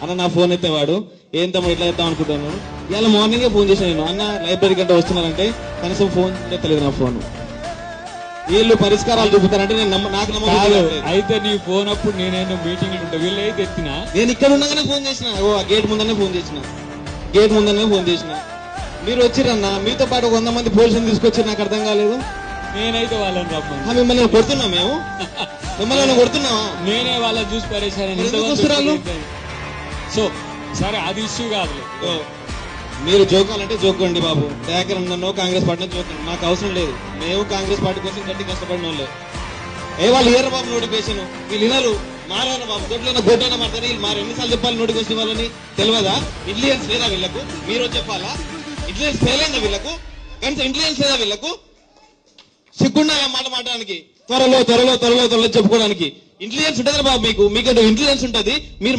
అన్న నా ఫోన్ ఎత్తేవాడు ఏం తమ్ముడు ఇట్లా చేద్దాం అనుకుంటున్నాను. ఇవాళ మార్నింగే ఫోన్ చేశాను నేను, అన్న లైబ్రరీ కంటే వస్తున్నారంటే కనీసం ఫోన్ తెలియదు నా ఫోన్. వీళ్ళు పరిష్కారాలు చూపుతారంటే నేను నాకు నమ్మకం. అయితే నీ ఫోన్ అప్పుడు నేనేదో మీటింగ్ ఉంటా వీళ్ళు అయితే ఎత్తినా నేను ఇక్కడ ఉండగానే ఫోన్ చేసిన, గేట్ ముందనే ఫోన్ చేసిన, గేట్ ముందనే ఫోన్ చేసిన. మీరు వచ్చిరన్నా, మీతో పాటు 100 మంది పోలీసులు తీసుకొచ్చి నాకు అర్థం కాలేదు. నేనైతే వాళ్ళని రమ్మని మిమ్మల్ని కొడుతున్నాం మేము, మిమ్మల్ని కొడుతున్నావా? నేనే వాళ్ళని చూసి పరేషాను. సో సరే అది ఇష్యూ కాదు. మీరు జోకాలంటే జోకండి బాబు, దయాకర్ నన్ను కాంగ్రెస్ పార్టీని జోకండి, మాకు అవసరం లేదు. మేము కాంగ్రెస్ పార్టీ కోసం గట్టి కష్టపడిన వాళ్ళే. వాళ్ళు ఇయ్యరు బాబు నోటిఫికేషన్, వీళ్ళు వినరు. మారారు బాబు, దొడ్లైనా గొడ్డైనా మారుతారు వీళ్ళు. మారు ఎన్నిసార్లు చెప్పాలి నోటిఫికేషన్ ఇవ్వాలని? తెలియదా? ఇంటెలిజెన్స్ లేదా వీళ్ళకు? మీరు చెప్పాలా? ఇంటెలిజెన్స్ ఫెయిల్ అయిందా వీళ్ళకు? కనీసం ఇంటెలిజెన్స్ లేదా వీళ్ళకు? సిగ్గుండా మాట మాట్లాడడానికి, త్వరలో త్వరలో త్వరలో త్వరలో చెప్పుకోవడానికి. ఇంటెలిజెన్స్ ఉంటుంది బాబు, మీకు మీకంటే ఇంటెలిజెన్స్ ఉంటుంది. మీరు